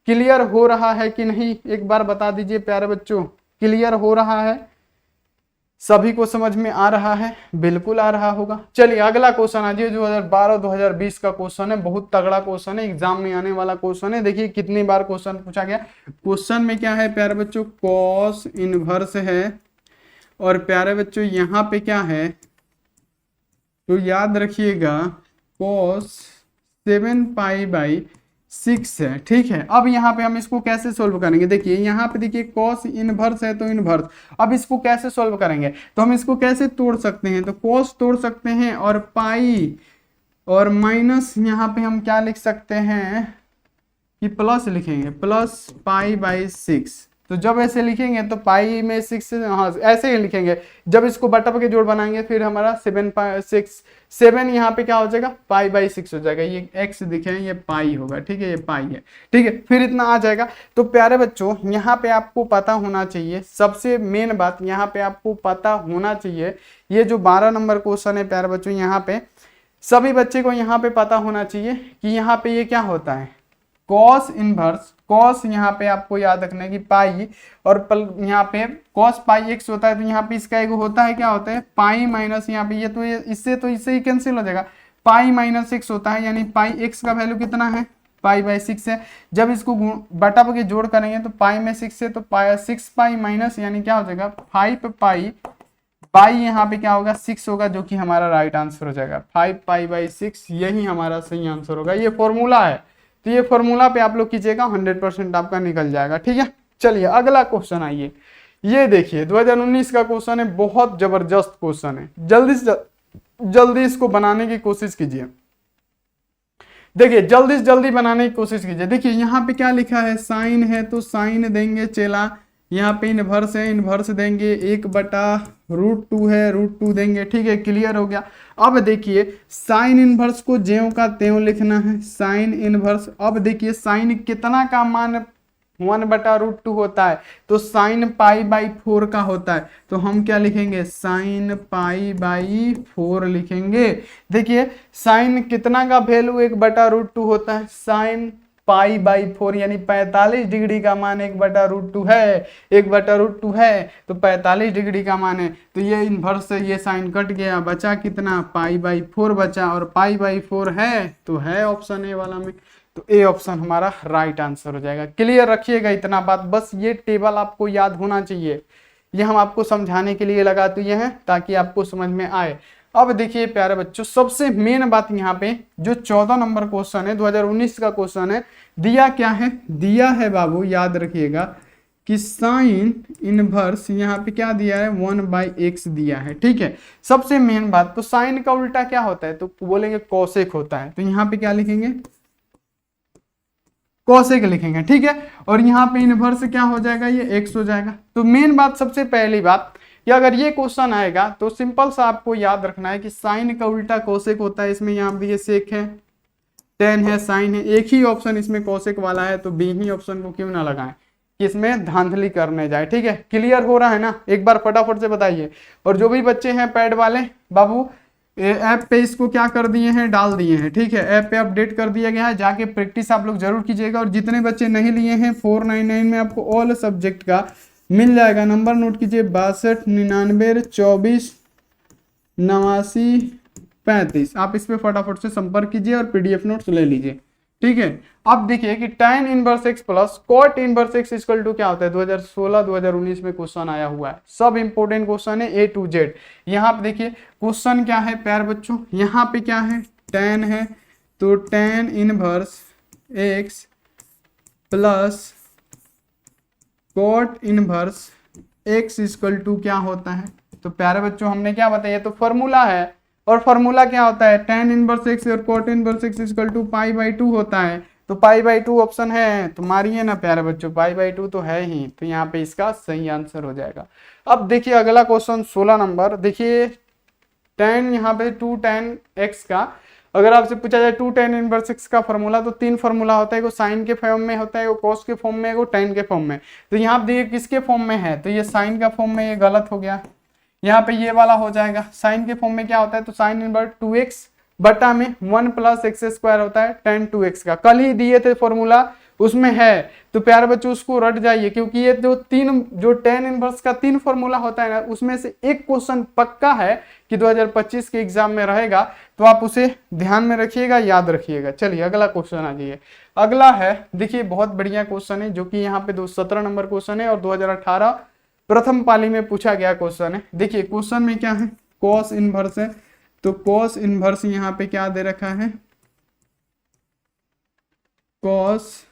Speaker 1: क्लियर हो रहा है कि नहीं, एक बार बता दीजिए प्यारे बच्चों, क्लियर हो रहा है, सभी को समझ में आ रहा है, बिल्कुल आ रहा होगा। चलिए अगला क्वेश्चन आ जाइए, 2012-2020 का क्वेश्चन है, बहुत तगड़ा क्वेश्चन है, एग्जाम में आने वाला क्वेश्चन है। देखिए कितनी बार क्वेश्चन पूछा गया। क्वेश्चन में क्या है प्यारे बच्चों, कॉस इनवर्स है, और प्यारे बच्चों यहाँ पे क्या है, तो याद रखिएगा कॉस 7π/6 है, ठीक है। अब यहाँ पे हम इसको कैसे सोल्व करेंगे, देखिए यहाँ पे देखिए कॉस इनवर्स है तो इनवर्स, अब इसको कैसे सोल्व करेंगे, तो हम इसको कैसे तोड़ सकते हैं, तो कॉस तोड़ सकते हैं, और पाई और माइनस यहाँ पे हम क्या लिख सकते हैं कि प्लस लिखेंगे, प्लस π/6। तो जब ऐसे लिखेंगे तो पाई में 6, हाँ ऐसे ही लिखेंगे। जब इसको बटा के जोड़ बनाएंगे फिर हमारा 7 यहाँ पे क्या हो जाएगा, π/6 हो जाएगा। ये x दिखे, ये पाई होगा, ठीक है, ये पाई है, ठीक है, फिर इतना आ जाएगा। तो प्यारे बच्चों यहाँ पे आपको पता होना चाहिए, सबसे मेन बात यहाँ पे आपको पता होना चाहिए, ये जो 12 नंबर क्वेश्चन है प्यारे बच्चों, यहाँ पे सभी बच्चे को यहाँ पे पता होना चाहिए कि यहाँ पे ये क्या होता है, कॉस इनवर्स। कॉस यहाँ पे आपको याद रखना है कि पाई, और यहाँ पे कॉस π/x होता है, तो यहाँ पे इसका एक होता है, क्या होता है, पाई माइनस, यहाँ पे ये तो ये इससे ही कैंसिल हो जाएगा, π-6 होता है, यानी π/x का वैल्यू कितना है, π/6 है। जब इसको बटा के जोड़ करेंगे तो पाई में 6 है, तो 6π माइनस यानी क्या हो जाएगा 5π, पाई यहाँ पे क्या होगा 6 होगा, जो कि हमारा राइट आंसर हो जाएगा 5π/6, यही हमारा सही आंसर होगा। ये फॉर्मूला है, तो ये फॉर्मूला पे आप लोग कीजिएगा, 100% आपका निकल जाएगा, ठीक है। चलिए अगला क्वेश्चन आइए, ये देखिए 2019 का क्वेश्चन है, बहुत जबरदस्त क्वेश्चन है, जल्दी से जल्दी इसको बनाने की कोशिश कीजिए। देखिए जल्दी से जल्दी बनाने की कोशिश कीजिए। देखिए यहाँ पे क्या लिखा है, साइन है तो साइन देंगे चेला, यहाँ पे इनवर्स है, इनवर्स देंगे, 1/√2 है, √2 देंगे, ठीक है, क्लियर हो गया। अब देखिए साइन इनवर्स को ज्यों का त्यों लिखना है, साइन इनवर्स। अब देखिए साइन कितना का मान 1/√2 होता है, तो साइन π/4 का होता है, तो हम क्या लिखेंगे, साइन π/4 लिखेंगे। देखिए साइन कितना का वैल्यू 1/√2 होता है, साइन π/4 यानी 45 डिग्री का मान 1/√2 है, 1/√2 है तो 45 डिग्री का मान है। तो ये इनवर्स से ये साइन कट गया, बचा कितना, π/4 बचा, और π/4 है तो है ऑप्शन ए वाला में, तो ए ऑप्शन हमारा राइट आंसर हो जाएगा। क्लियर रखिएगा इतना बात, बस ये टेबल आपको याद होना चाहिए, ये हम आपको समझाने के लिए लगा दिए हैं ताकि आपको समझ में आए। अब देखिए प्यारे बच्चों, सबसे मेन बात यहाँ पे जो 14 नंबर क्वेश्चन है, 2019 का क्वेश्चन है, दिया क्या है, दिया है बाबू याद रखिएगा कि साइन इनवर्स यहाँ पे क्या दिया है 1/x दिया है। ठीक है, सबसे मेन बात, तो साइन का उल्टा क्या होता है, तो बोलेंगे कोसेक होता है, तो यहाँ पे क्या लिखेंगे, कोसेक लिखेंगे। ठीक है, और यहाँ पे इनवर्स क्या हो जाएगा, ये x हो जाएगा। तो मेन बात, सबसे पहली बात कि अगर ये क्वेश्चन आएगा तो सिंपल सा आपको याद रखना है कि साइन का उल्टा कोसेक होता है। इसमें यहाँ पे ये सेक है, टेन है, साइन है, एक ही ऑप्शन इसमें कोसेक वाला है, तो बी ही ऑप्शन को क्यों ना लगाएं कि इसमें धांधली करने जाए। ठीक है, क्लियर हो रहा है ना, एक बार फटाफट से बताइए। और जो भी बच्चे हैं पैड वाले बाबू, ऐप पे इसको क्या कर दिए हैं, डाल दिए हैं। ठीक है, ऐप पे अपडेट कर दिया गया है, जाके प्रैक्टिस आप लोग जरूर कीजिएगा। और जितने बच्चे नहीं लिए हैं 499 में आपको ऑल सब्जेक्ट का मिल जाएगा। नंबर नोट कीजिए 62 99 24 89 35। आप इस पे फटाफट से संपर्क कीजिए और पीडीएफ नोट्स ले लीजिए। ठीक है, अब देखिए कि tan inverse x plus cot inverse x equal to क्या होता है, 2016-2019 में क्वेश्चन आया हुआ है, सब इंपोर्टेंट क्वेश्चन है A to Z। यहाँ पे देखिए क्वेश्चन क्या है प्यार बच्चों, यहाँ पे क्या है, tan है, तो tan inverse x plus cot inverse x equal to क्या होता है। तो प्यारे बच्चों हमने क्या बताया, तो फॉर्मूला है, और फॉर्मूला क्या होता है, tan इनवर्स x और cot inverse x equal to π/2 होता है। तो π/2 ऑप्शन है, तो मारिए ना प्यारे बच्चों, π/2 तो है ही, तो यहाँ पे इसका सही आंसर हो जाएगा। अब देखिए अगला क्वेश्चन 16 नंबर, देखिए tan यहाँ पे 2 tan x का, अगर आपसे पूछा जाए 2 tan इनवर्स x का फॉर्मूला, तो 3 फॉर्मूला होता है, वो साइन के फॉर्म में होता है, वो cos के फॉर्म में, वो tan के फॉर्म में। तो यहाँ पे देखिए किसके फॉर्म में है, तो ये साइन का फॉर्म में, ये गलत हो गया। यहाँ पे ये वाला हो जाएगा, साइन के फॉर्म में क्या होता है, तो साइन इनवर्स 2x बटा में 1 + x² होता है tan 2x का, कल ही दिए थे फॉर्मूला, उसमें है। तो प्यारे बच्चों उसको रट जाइए, क्योंकि ये जो tan इनवर्स का 3 फॉर्मूला होता है ना, उसमें से एक क्वेश्चन पक्का है कि 2025 के एग्जाम में रहेगा, तो आप उसे ध्यान में रखिएगा, याद रखिएगा। चलिए अगला क्वेश्चन आ जाइए। अगला है, देखिए बहुत बढ़िया क्वेश्चन है, जो कि यहाँ पे 17 नंबर क्वेश्चन है और 2018 प्रथम पाली में पूछा गया क्वेश्चन है। देखिए क्वेश्चन में क्या है, कॉस इनवर्स है, तो कॉस इनवर्स यहाँ पे क्या दे रखा है, कॉस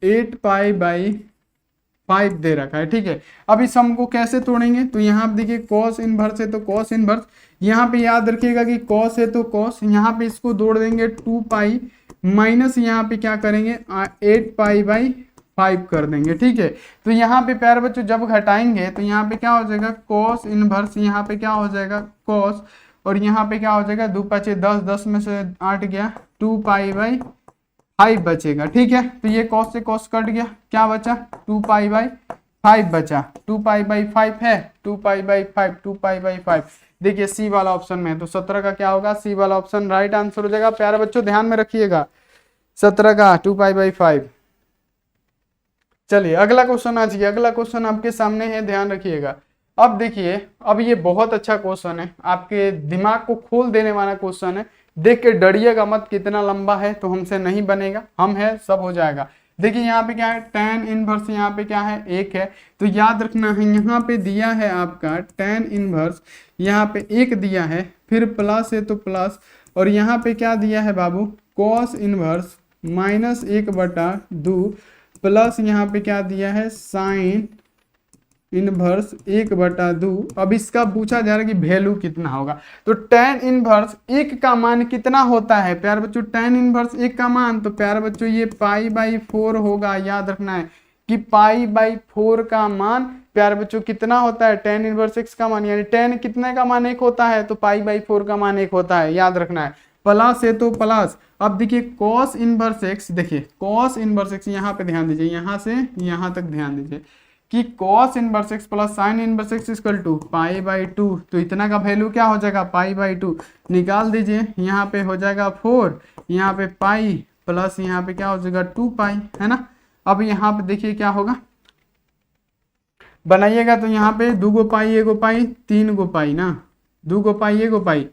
Speaker 1: 8π/5 दे रखा है। ठीक है, अब इस सम को कैसे तोड़ेंगे, तो यहाँ पे देखिए कॉस इनवर्स है, तो कॉस इनवर्स यहाँ पे याद रखिएगा कि कॉस है तो कॉस, यहाँ पे इसको जोड़ देंगे 2π माइनस यहाँ पे क्या करेंगे 8π/5 कर देंगे। ठीक है, तो यहाँ पे प्यारे बच्चों जब घटाएंगे तो यहाँ पे क्या हो जाएगा, कॉस इनवर्स यहाँ पे क्या हो जाएगा कॉस, और यहाँ पे क्या हो जाएगा 2 × 5 = 10, 10 में से 8 गया, 2π/5 बचेगा। ठीक है, तो ये कॉस से कॉस कट गया, क्या बचा 2π/5 बचा, 2π/5 है, 2π/5 2π/5। देखिए सी वाला ऑप्शन में है, तो 17 का क्या होगा, सी वाला ऑप्शन राइट आंसर हो जाएगा। प्यारे बच्चों ध्यान में रखिएगा, 17 का 2π/5। चलिए अगला क्वेश्चन आ जाइए, अगला क्वेश्चन आपके सामने है, ध्यान रखिएगा। अब देखिए, अब ये बहुत अच्छा क्वेश्चन है, आपके दिमाग को खोल देने वाला क्वेश्चन है, देख के डरिएगा मत, कितना लंबा है तो हमसे नहीं बनेगा, हम है सब हो जाएगा। देखिए यहाँ पे क्या है, tan इनवर्स यहाँ पे क्या है 1 है, तो याद रखना है यहाँ पे दिया है आपका tan इनवर्स, यहाँ पे 1 दिया है, फिर प्लस है तो प्लस, और यहाँ पे क्या दिया है बाबू cos इनवर्स -1/2 प्लस यहाँ पे क्या दिया है साइन इनवर्स 1/2। अब इसका पूछा जा रहा है कि वैल्यू कितना होगा, तो tan इनवर्स 1 का मान कितना होता है प्यार बच्चों, tan इनवर्स 1 का मान, तो प्यार बच्चों ये π/4 होगा। याद रखना है कि π/4 का मान प्यार बच्चों कितना होता है, tan इनवर्स x का मान, यानी tan कितने का मान 1 होता है, तो π/4 का मान 1 होता है। याद रखना है, प्लस है तो प्लस। अब देखिए cos इनवर्स x, देखिए cos इनवर्स x यहाँ पे ध्यान दीजिए, यहाँ से यहाँ तक ध्यान दीजिए कि cos inverse x plus sine inverse x equal to π/2, तो इतना का वैल्यू क्या हो जाएगा π/2, निकाल दीजिए, यहाँ पे हो जाएगा 4, यहाँ पे पाई प्लस यहाँ पे क्या हो जाएगा 2π, है ना। अब यहाँ पे देखिए क्या होगा, बनाइएगा तो यहाँ पे 2 गो पाई 1 गो पाई 3 गो पाई ना, 2 गो पाई 1 गो पाई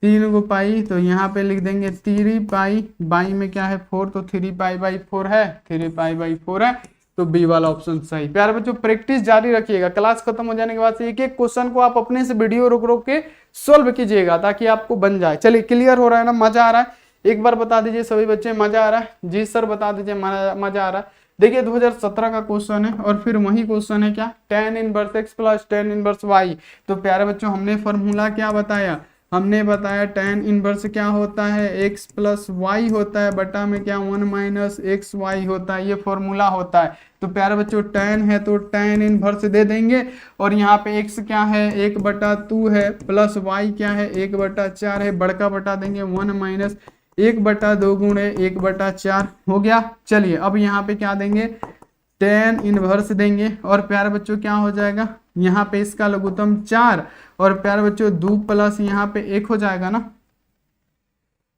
Speaker 1: 3 गो पाई, तो यहाँ पे लिख देंगे 3π, बाई में क्या है 4, तो 3π/4 है, 3π/4 है, तो बी वाला ऑप्शन सही। प्यारे बच्चों प्रैक्टिस जारी रखिएगा, क्लास खत्म हो जाने के बाद से एक एक क्वेश्चन को आप अपने से वीडियो रोक रोक के सोल्व कीजिएगा, ताकि आपको बन जाए। चलिए क्लियर हो रहा है ना, मजा आ रहा है, एक बार बता दीजिए सभी बच्चे मजा आ रहा है, जी सर बता दीजिए मजा आ रहा है, देखिए 2017 का क्वेश्चन है और फिर वही क्वेश्चन है क्या, tan inverse x plus tan inverse y। तो प्यारे बच्चों हमने फॉर्मूला क्या बताया, हमने बताया tan इनवर्स क्या होता है, x प्लस वाई होता है, बटा में क्या 1 माइनस एक्स वाई होता है, ये फॉर्मूला होता है। तो प्यारे बच्चों tan है तो tan इनवर्स दे देंगे, और यहाँ पे x क्या है 1/2 है, प्लस y क्या है 1/4 है, बड़का बटा देंगे 1 माइनस 1/2 गुणे 1/4 हो गया। चलिए अब यहाँ पे क्या देंगे, tan इनवर्स देंगे, और प्यारे बच्चों क्या हो जाएगा, यहाँ पे इसका लघुत्तम 4, और प्यारे बच्चों 2 प्लस यहाँ पे 1 हो जाएगा ना,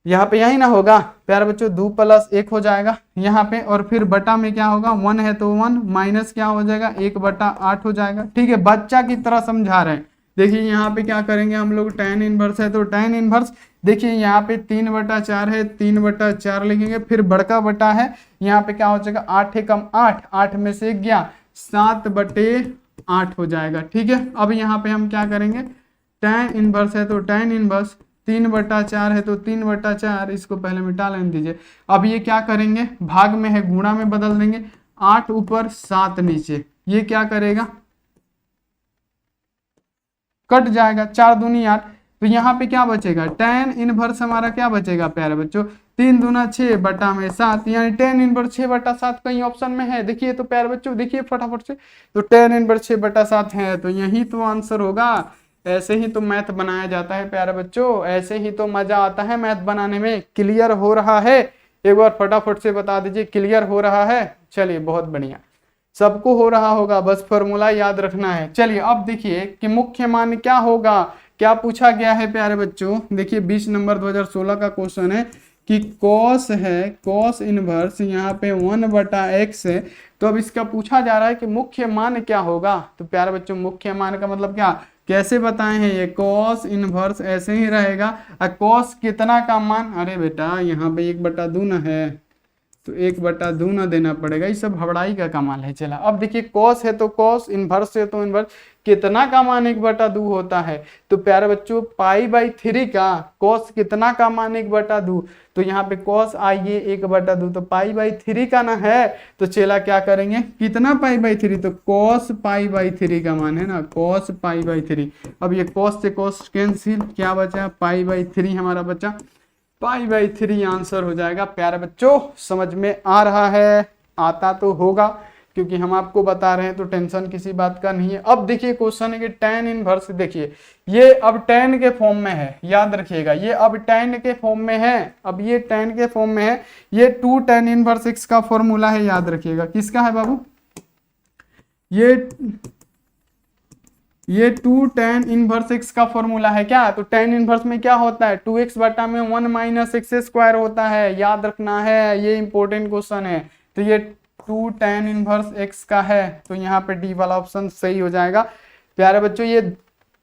Speaker 1: यहाँ पे यही ना होगा प्यारे बच्चों, 2 प्लस 1 हो जाएगा यहाँ पे, और फिर बटा में क्या होगा 1 है तो 1 माइनस क्या हो जाएगा 1/8 हो जाएगा। ठीक है, बच्चा की तरह समझा रहे हैं। देखिए यहाँ पे क्या करेंगे हम लोग, tan इनवर्स है तो tan इनवर्स, देखिए यहाँ पे 3/4 है, 3/4 लिखेंगे, फिर बड़का बटा है, यहाँ पे क्या हो जाएगा 8 है कम 8, 8 में से गया 7/8 हो जाएगा। ठीक है, अब यहाँ पे हम क्या करेंगे, tan इनवर्स है तो tan इनवर्स, 3/4 है तो 3/4, इसको पहले मिटा लेने दीजिए। अब ये क्या करेंगे, भाग में है गुणा में बदल देंगे, 8 ऊपर 7 नीचे, ये क्या करेगा कट जाएगा, 4 दूनी 8, तो यहाँ पे क्या बचेगा tan इनवर्स हमारा क्या बचेगा प्यारे बच्चों, 3 दूना 6 बटा में 7, यानी tan इनवर्स 6/7 कहीं ऑप्शन में है, देखिए तो प्यारे बच्चों देखिए फटाफट से, तो tan इनवर्स 6/7 है, तो यही तो आंसर होगा। ऐसे ही तो मैथ बनाया जाता है प्यारे बच्चों, ऐसे ही तो मजा आता है मैथ बनाने में। क्लियर हो रहा है, एक बार फटाफट से बता दीजिए क्लियर हो रहा है। चलिए बहुत बढ़िया, सबको हो रहा होगा, बस फॉर्मूला याद रखना है। चलिए अब देखिए कि मुख्य मान क्या होगा, क्या पूछा गया है प्यारे बच्चों, देखिए 20 नंबर 2016 का क्वेश्चन है कि कॉस है, कॉस इनवर्स यहाँ पे 1/x है, तो अब इसका पूछा जा रहा है कि मुख्य मान क्या होगा। तो प्यारे बच्चों मुख्य मान का मतलब क्या, कैसे बताए हैं, ये कॉस इनवर्स ऐसे ही रहेगा, और कॉस कितना का मान, अरे बेटा यहाँ पे 1/2 ना है, तो 1/2 ना देना पड़ेगा, ये सब हबड़ाई का कमाल है। चला अब देखिए कॉस है तो कॉस, इनवर्स है तो इनवर्स, कितना का मान 1/2 होता है, तो प्यारे बच्चों π/3 का कॉस कितना का मान 1/2, तो यहाँ पे कॉस आइए 1/2 तो π/3 का ना है, तो चला क्या करेंगे कितना π/3, तो कॉस π/3 का मान है ना, कॉस π/3। अब ये कॉस से कॉस कैंसिल, क्या बचा π/3 हमारा बचा, π/3 आंसर हो जाएगा। प्यारे बच्चों समझ में आ रहा है, आता तो होगा क्योंकि हम आपको बता रहे हैं, तो टेंशन किसी बात का नहीं है। अब देखिए क्वेश्चन है कि tan इनवर्स, देखिए ये अब tan के फॉर्म में है, याद रखिएगा ये अब tan के फॉर्म में है, अब ये tan के फॉर्म में है, ये 2 tan इनवर्स x का फॉर्मूला है, याद रखिएगा किसका है बाबू, ये 2 tan इनवर्स x का फॉर्मूला है क्या, तो tan इनवर्स में क्या होता है 2x बटा में 1 माइनस एक्स स्क्वायर होता है, याद रखना है, ये इंपॉर्टेंट क्वेश्चन है। तो ये 2 tan इनवर्स x का है, तो यहाँ पे डी वाला ऑप्शन सही हो जाएगा। प्यारे बच्चों ये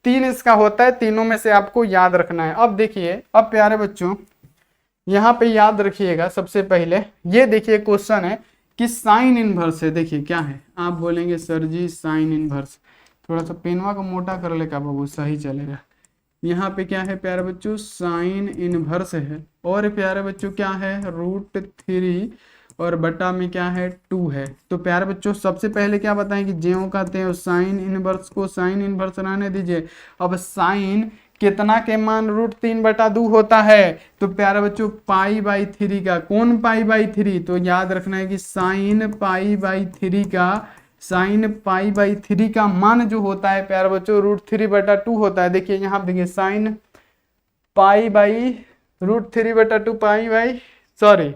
Speaker 1: 3 इसका होता है, तीनों में से आपको याद रखना है। अब देखिए, अब प्यारे बच्चों यहाँ पे याद रखिएगा, सबसे पहले ये देखिए क्वेश्चन है कि साइन इनवर्स है, देखिए क्या है, आप बोलेंगे सर जी साइन इनवर्स, थोड़ा सा पेनवा को मोटा कर ले का बाबू सही चलेगा। यहाँ पे क्या है प्यारे बच्चों साइन इनवर्स है, और प्यारे बच्चों क्या है √3 और बटा में क्या है 2 है। तो प्यारे बच्चों सबसे पहले क्या बताएं कि ज्यों कहते हैं साइन इनवर्स को साइन इनवर्स रहने दीजिए। अब साइन कितना के मान √3/2 होता है, तो प्यारे बच्चों π/3 का, कौन π/3, तो याद रखना है कि साइन π/3 का, साइन π/3 का मान जो होता है प्यारे बच्चों √3/2 होता है। देखिए यहाँ देखिए साइन π/√3/2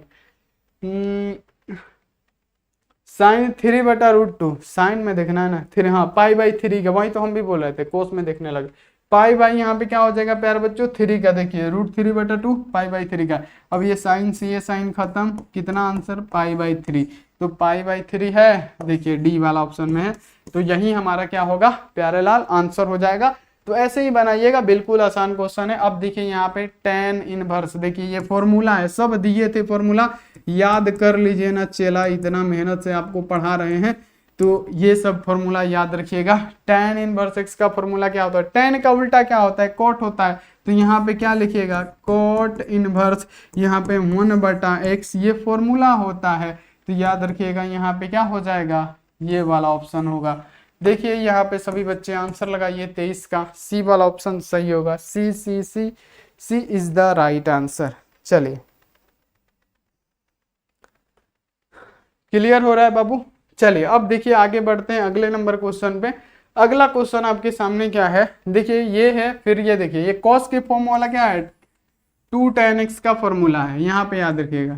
Speaker 1: साइन 3/√2, साइन में देखना है ना 3, हाँ π/3 का, वही तो हम भी बोल रहे थे कोस में देखने लगे। π/, यहाँ पे क्या हो जाएगा प्यारे बच्चों 3 का, देखिए √3/2 π/3 का। अब ये साइन से ये साइन खत्म, कितना आंसर π/3, तो π/3 है, देखिए डी वाला ऑप्शन में है, तो यही हमारा क्या होगा प्यारे लाल आंसर हो जाएगा। तो ऐसे ही बनाइएगा, बिल्कुल आसान क्वेश्चन है। अब देखिए यहाँ पे tan इनवर्स, देखिए ये फॉर्मूला है, सब दिए थे फॉर्मूला, याद कर लीजिए ना, चला इतना मेहनत से आपको पढ़ा रहे हैं, तो ये सब फॉर्मूला याद रखिएगा। tan इनवर्स x का फॉर्मूला क्या होता है, tan का उल्टा क्या होता है cot होता है, तो यहाँ पे क्या लिखिएगा cot इनवर्स, यहाँ पे 1/x ये फॉर्मूला होता है, तो तो याद रखिएगा यहाँ पे क्या हो जाएगा, ये वाला ऑप्शन होगा। देखिए यहाँ पे सभी बच्चे आंसर लगाइए 23 का, सी वाला ऑप्शन सही होगा। सी सी सी सी इज द राइट आंसर। चलिए क्लियर हो रहा है बाबू। चलिए अब देखिए आगे बढ़ते हैं अगले नंबर क्वेश्चन पे। अगला क्वेश्चन आपके सामने क्या है, देखिए ये है, फिर ये देखिए ये कॉस के फॉर्म वाला क्या है, 2 tan x का फॉर्मूला है, यहाँ पे याद रखिएगा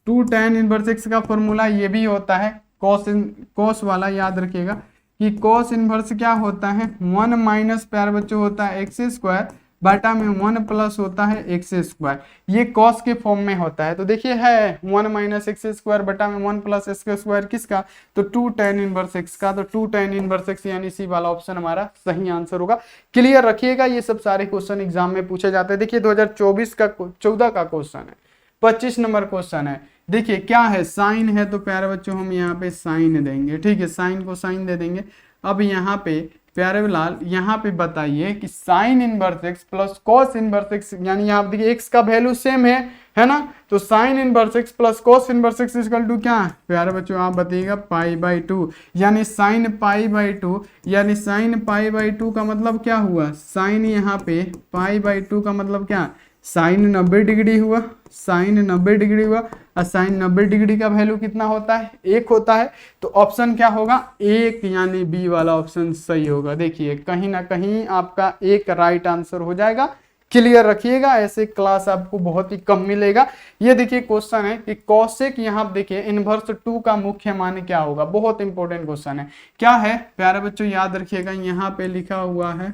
Speaker 1: 2 tan इनवर्स x का फॉर्मूला ये भी होता है कॉस वाला। याद रखिएगा कि कॉस इनवर्स क्या होता है, 1 माइनस प्यारे बच्चों होता है एक्स स्क्वायर बटा में 1 प्लस होता है एक्स स्क्वायर, ये कॉस के फॉर्म में होता है। तो देखिए है 1 माइनस एक्स स्क्वायर बटा में 1 प्लस एक्स स्क्वायर किसका, तो 2 tan इनवर्स एक्स का। तो 2 tan इनवर्स एक्स यानी सी वाला ऑप्शन हमारा सही आंसर होगा। क्लियर रखिएगा, ये सब सारे क्वेश्चन एग्जाम में पूछे जाते हैं। देखिए 2024 का 14 का क्वेश्चन है, 25 नंबर क्वेश्चन है। देखिए क्या है, साइन है, तो प्यारे बच्चों हम यहाँ पे साइन देंगे, ठीक है, साइन को साइन दे देंगे। अब यहाँ पे प्यारे लाल यहाँ पे बताइए कि sign inverse x plus cos inverse x, यानी यहाँ देखिए एक्स का वैल्यू सेम है ना, तो sine inverse x plus cos inverse x equal to क्या है प्यारे बच्चों, आप बताइएगा π/2, यानी साइन π/2, यानी साइन π/2 का मतलब क्या हुआ, साइन यहाँ पे π/2 का मतलब क्या, साइन 90 डिग्री हुआ, साइन 90 डिग्री हुआ, और साइन 90 डिग्री का वैल्यू कितना होता है, 1 होता है। तो ऑप्शन क्या होगा, 1, यानी बी वाला ऑप्शन सही होगा। देखिए कहीं ना कहीं आपका एक राइट आंसर हो जाएगा। क्लियर रखिएगा, ऐसे क्लास आपको बहुत ही कम मिलेगा। ये देखिए क्वेश्चन है कि कॉसेक, यहाँ देखिए इनवर्स 2 का मुख्य मान क्या होगा, बहुत इंपॉर्टेंट क्वेश्चन है। क्या है प्यारे बच्चों, याद रखिएगा यहाँ पे लिखा हुआ है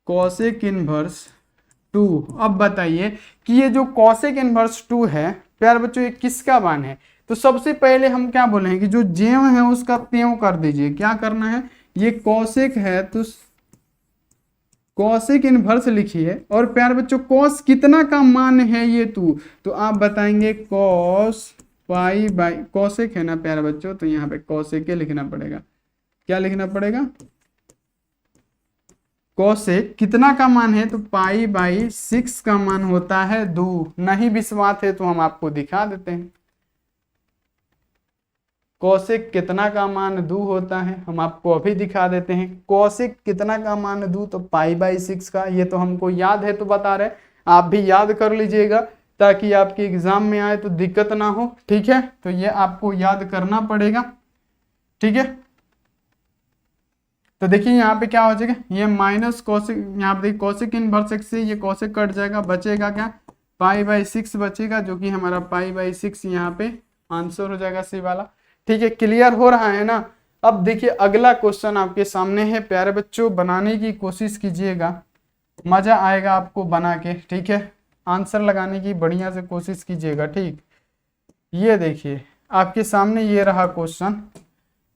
Speaker 1: कॉसेक इनवर्स 2। अब बताइए कि ये जो कॉसेक इनवर्स 2 है प्यारे बच्चों, ये किसका मान है। तो सबसे पहले हम क्या बोलेंगे कि जो ज्यों है उसका त्यों कर दीजिए। क्या करना है, ये कॉसेक है तो कॉसेक इनवर्स लिखिए, और प्यारे बच्चों कॉस कितना का मान है ये 2, तो आप बताएंगे कॉस π/, कॉसेक है ना प्यारे बच्चों, तो यहाँ पे कॉसेक के लिखना पड़ेगा। क्या लिखना पड़ेगा, कॉसेक कितना का मान है, तो π/6 का मान होता है 2। नहीं विश्वास है तो हम आपको दिखा देते हैं कॉसेक कितना का मान 2 होता है, हम आपको अभी दिखा देते हैं। कॉसेक कितना का मान 2, तो π/6 का, ये तो हमको याद है तो बता रहे, आप भी याद कर लीजिएगा ताकि आपके एग्जाम में आए तो दिक्कत ना हो, ठीक है। तो ये आपको याद करना पड़ेगा, ठीक है। तो देखिए यहाँ पे क्या हो जाएगा, ये माइनस कॉसेक, यहाँ पे देखिए कॉसेक इनवर्स एक्स से ये कॉसेक कट जाएगा, बचेगा क्या π/6 बचेगा, जो कि हमारा π/6 यहाँ पे आंसर हो जाएगा सी वाला। ठीक है, क्लियर हो रहा है ना। अब देखिए अगला क्वेश्चन आपके सामने है प्यारे बच्चों, बनाने की कोशिश कीजिएगा, मजा आएगा आपको बना के, ठीक है। आंसर लगाने की बढ़िया से कोशिश कीजिएगा, ठीक। ये देखिए आपके सामने ये रहा क्वेश्चन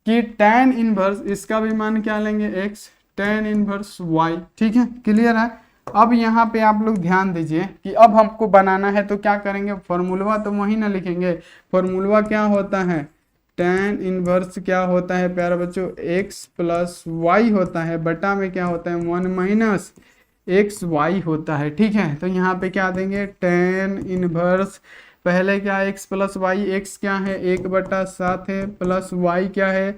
Speaker 1: कि tan इनवर्स, इसका भी मान क्या लेंगे x, tan इनवर्स y, ठीक है, क्लियर है। अब यहाँ पे आप लोग ध्यान दीजिए कि अब हमको बनाना है तो क्या करेंगे, फॉर्मूला तो वही ना लिखेंगे। फॉर्मूला क्या होता है, tan इनवर्स क्या होता है प्यारे बच्चों, x प्लस वाई होता है, बटा में क्या होता है 1 माइनस एक्स वाई होता है, ठीक है। तो यहाँ पे क्या देंगे, tan इनवर्स पहले क्या है x प्लस वाई, x क्या है 1/7 है, प्लस y क्या है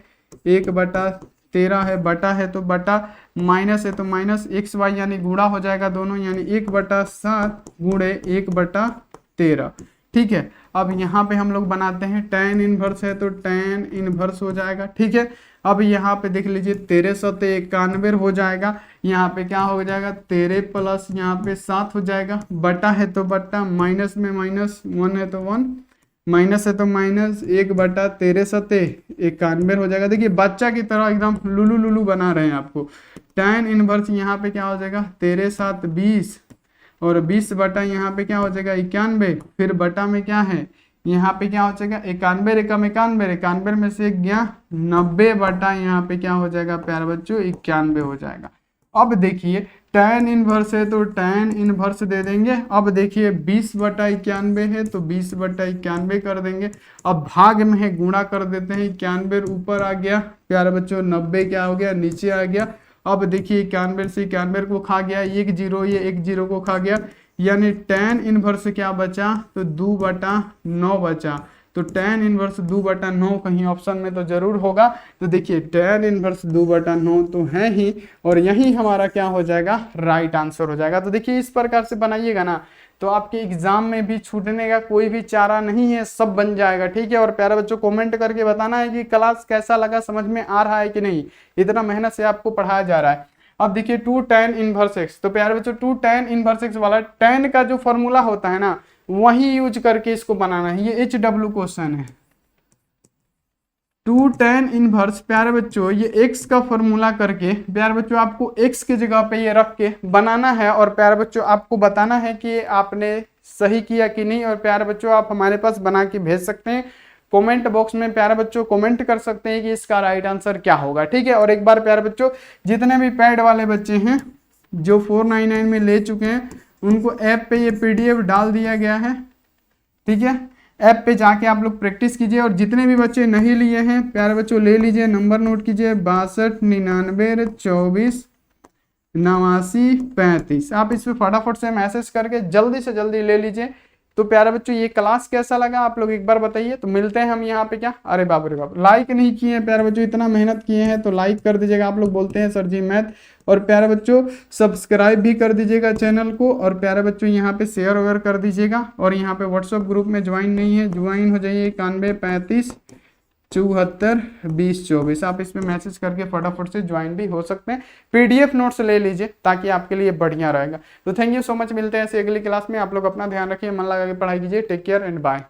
Speaker 1: 1/13 है, बटा है तो बटा, माइनस है तो माइनस, एक्स वाई यानी गुणा हो जाएगा दोनों, यानी 1/7 गुणे 1/13, ठीक है। अब यहाँ पे हम लोग बनाते हैं tan इनवर्स है तो tan इनवर्स हो जाएगा, ठीक है। अब यहाँ पे देख लीजिए 13 × 91 हो जाएगा, यहाँ पे क्या हो जाएगा 13 प्लस यहाँ पे 7 हो जाएगा, बटा है तो बटा, माइनस में माइनस, 1 है तो 1, माइनस है तो माइनस, 1/13 × 91 हो जाएगा। देखिए बच्चा की तरह एकदम लुलू लुलू बना रहे हैं आपको। tan इनवर्स यहाँ पे क्या हो जाएगा 13 × 7 20, और 20 बटा यहाँ पे क्या हो जाएगा 91, फिर बटा में क्या है यहाँ पे क्या हो जाएगा 91 एकम 91, 91 में से गया 90, बटा यहाँ पे क्या हो जाएगा प्यारे बच्चों 91 हो जाएगा। अब देखिए tan इनवर्स है तो tan इनवर्स दे देंगे। अब देखिए 20/91 है तो 20/91 कर देंगे। अब भाग में है गुणा कर देते हैं, 91 ऊपर आ गया प्यारे बच्चों, 90 क्या हो गया नीचे आ गया। अब देखिए 91 से 91 को खा गया, 1 0, ये 1 0 को खा गया, यानी tan इनवर्स क्या बचा, तो 2/9 बचा। तो tan इनवर्स 2/9 कहीं ऑप्शन में तो जरूर होगा। तो देखिए tan इनवर्स 2/9 तो है ही, और यही हमारा क्या हो जाएगा, राइट आंसर हो जाएगा। तो देखिए इस प्रकार से बनाइएगा ना, तो आपके एग्जाम में भी छूटने का कोई भी चारा नहीं है, सब बन जाएगा। ठीक है, और प्यारे बच्चों कमेंट करके बताना है कि क्लास कैसा लगा, समझ में आ रहा है कि नहीं, इतना मेहनत से आपको पढ़ाया जा रहा है। अब देखिए 2 tan इनवर्स x, तो प्यारे बच्चों 2 tan इनवर्स x वाला tan का जो फॉर्मूला होता है ना, वही यूज करके इसको बनाना है। ये HW क्वेश्चन है। 2 tan इनवर्स प्यारे बच्चों ये x का फॉर्मूला करके प्यारे बच्चों आपको x की जगह पे ये रख के बनाना है, और प्यारे बच्चों आपको बताना है कि आपने सही किया कि नहीं। और प्यारे बच्चों आप हमारे पास बना के भेज सकते हैं, कमेंट बॉक्स में प्यारे बच्चों कमेंट कर सकते हैं कि इसका राइट आंसर क्या होगा। ठीक है, और एक बार प्यारे बच्चों जितने भी पैड वाले बच्चे हैं जो 499 में ले चुके हैं, उनको ऐप पे ये PDF डाल दिया गया है। ठीक है, ऐप पे जाके आप लोग प्रैक्टिस कीजिए, और जितने भी बच्चे नहीं लिए हैं प्यारे बच्चों ले लीजिए, नंबर नोट कीजिए 62 99 24 89 35। आप इस पे फटाफट से मैसेज करके जल्दी से जल्दी ले लीजिए। तो प्यारे बच्चों ये क्लास कैसा लगा आप लोग एक बार बताइए। तो मिलते हैं हम यहाँ पे क्या, अरे बाप रे बाप, लाइक नहीं किए हैं प्यारे बच्चों, इतना मेहनत किए हैं तो लाइक कर दीजिएगा। आप लोग बोलते हैं सर जी मैथ, और प्यारे बच्चों सब्सक्राइब भी कर दीजिएगा चैनल को, और प्यारे बच्चों यहाँ पे शेयर वगैरह कर दीजिएगा। और यहाँ पे व्हाट्सएप ग्रुप में ज्वाइन नहीं है, ज्वाइन हो जाइए 91 35 74 20 24। आप इसमें मैसेज करके फटाफट से ज्वाइन भी हो सकते हैं। PDF नोट्स ले लीजिए ताकि आपके लिए बढ़िया रहेगा। तो थैंक यू सो मच, मिलते हैं ऐसे अगली क्लास में। आप लोग अपना ध्यान रखिए, मन लगा के पढ़ाई कीजिए। Take care and bye.